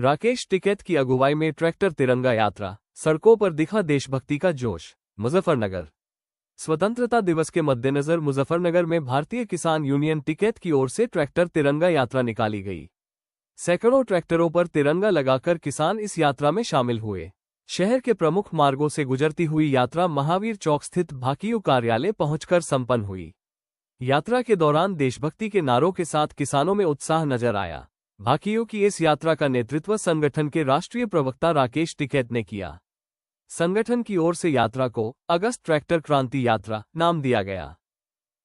राकेश टिकैत की अगुवाई में ट्रैक्टर तिरंगा यात्रा, सड़कों पर दिखा देशभक्ति का जोश। मुजफ्फरनगर। स्वतंत्रता दिवस के मद्देनजर मुजफ्फरनगर में भारतीय किसान यूनियन टिकैत की ओर से ट्रैक्टर तिरंगा यात्रा निकाली गई। सैकड़ों ट्रैक्टरों पर तिरंगा लगाकर किसान इस यात्रा में शामिल हुए। शहर के प्रमुख मार्गों से गुजरती हुई यात्रा महावीर चौक स्थित भाकियू कार्यालय पहुंचकर संपन्न हुई। यात्रा के दौरान देशभक्ति के नारों के साथ किसानों में उत्साह नजर आया। भाकियू की इस यात्रा का नेतृत्व संगठन के राष्ट्रीय प्रवक्ता राकेश टिकैत ने किया। संगठन की ओर से यात्रा को अगस्त ट्रैक्टर क्रांति यात्रा नाम दिया गया।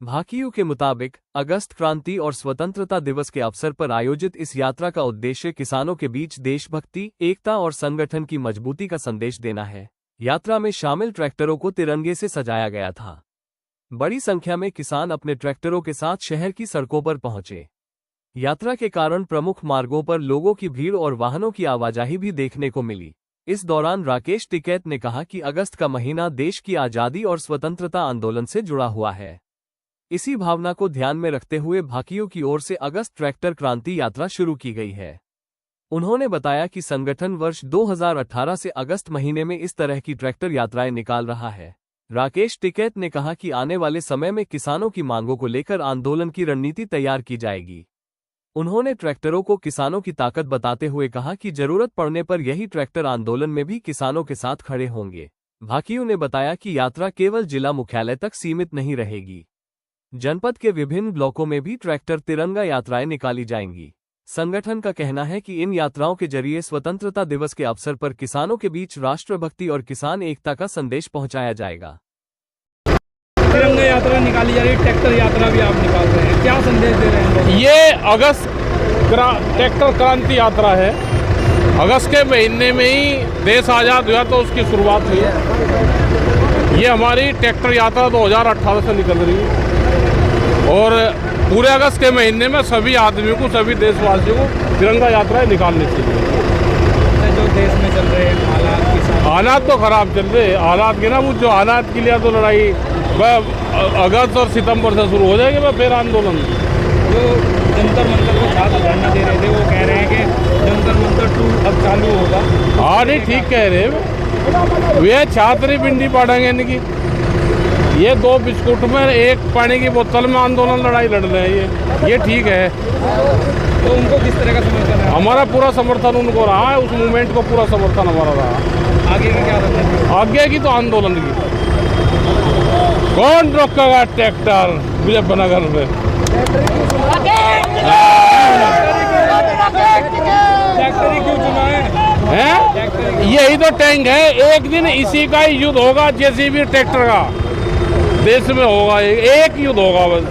भाकियू के मुताबिक अगस्त क्रांति और स्वतंत्रता दिवस के अवसर पर आयोजित इस यात्रा का उद्देश्य किसानों के बीच देशभक्ति, एकता और संगठन की मजबूती का संदेश देना है। यात्रा में शामिल ट्रैक्टरों को तिरंगे से सजाया गया था। बड़ी संख्या में किसान अपने ट्रैक्टरों के साथ शहर की सड़कों पर पहुंचे। यात्रा के कारण प्रमुख मार्गों पर लोगों की भीड़ और वाहनों की आवाजाही भी देखने को मिली। इस दौरान राकेश टिकैत ने कहा कि अगस्त का महीना देश की आजादी और स्वतंत्रता आंदोलन से जुड़ा हुआ है। इसी भावना को ध्यान में रखते हुए भाकियू की ओर से अगस्त ट्रैक्टर क्रांति यात्रा शुरू की गई है। उन्होंने बताया कि संगठन वर्ष 2018 से अगस्त महीने में इस तरह की ट्रैक्टर यात्राएं निकाल रहा है। राकेश टिकैत ने कहा कि आने वाले समय में किसानों की मांगों को लेकर आंदोलन की रणनीति तैयार की जाएगी। उन्होंने ट्रैक्टरों को किसानों की ताकत बताते हुए कहा कि जरूरत पड़ने पर यही ट्रैक्टर आंदोलन में भी किसानों के साथ खड़े होंगे। भाकियू ने बताया कि यात्रा केवल जिला मुख्यालय तक सीमित नहीं रहेगी। जनपद के विभिन्न ब्लॉकों में भी ट्रैक्टर तिरंगा यात्राएं निकाली जाएंगी। संगठन का कहना है कि इन यात्राओं के जरिए स्वतंत्रता दिवस के अवसर पर किसानों के बीच राष्ट्रभक्ति और किसान एकता का संदेश पहुंचाया जाएगा। तिरंगा यात्रा निकाली जा रही है, ट्रैक्टर यात्रा भी आप निकाल रहे हैं, क्या संदेश दे रहे हैं? ये अगस्त ट्रैक्टर क्रांति यात्रा है। अगस्त के महीने में ही देश आज़ाद हुआ तो उसकी शुरुआत हुई है। ये हमारी ट्रैक्टर यात्रा 2018 से निकल रही है और पूरे अगस्त के महीने में सभी आदमियों को, सभी देशवासियों को तिरंगा यात्राएं निकालनी चाहिए। जो देश में चल रहे हैं हालात तो खराब चल रहे हैं। हालात के ना वो जो हालात के लिए तो लड़ाई अगस्त और सितंबर से शुरू हो जाएगी। फिर आंदोलन जो जंतर मंतर को छात्र धरना दे रहे थे वो कह रहे हैं कि जंतर मंतर 2 अब चालू होगा। हाँ नहीं, ठीक कह रहे हैं। वे छात्र पिंडी पाड़ेंगे इनकी। ये 2 बिस्कुट में 1 पानी की बोतल में आंदोलन लड़ाई लड़ रहे हैं। ये ठीक है। तो उनको किस तरह का समर्थन है? हमारा पूरा समर्थन उनको रहा है। उस मूवमेंट को पूरा समर्थन हमारा रहा। आगे की क्या रणनीति? आगे की तो आंदोलन की कौन रोकेगा ट्रैक्टर मुजफ्फरनगर में? ट्रैक्टर ही क्यों चुना है? यही तो टैंक है। एक दिन इसी का ही युद्ध होगा, जैसे भी ट्रैक्टर का देश में होगा। एक युद्ध होगा बस।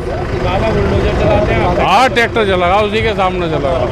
बाबा बुलडोजर चलाते हैं, हाँ ट्रैक्टर चलेगा, उसी के सामने चलेगा।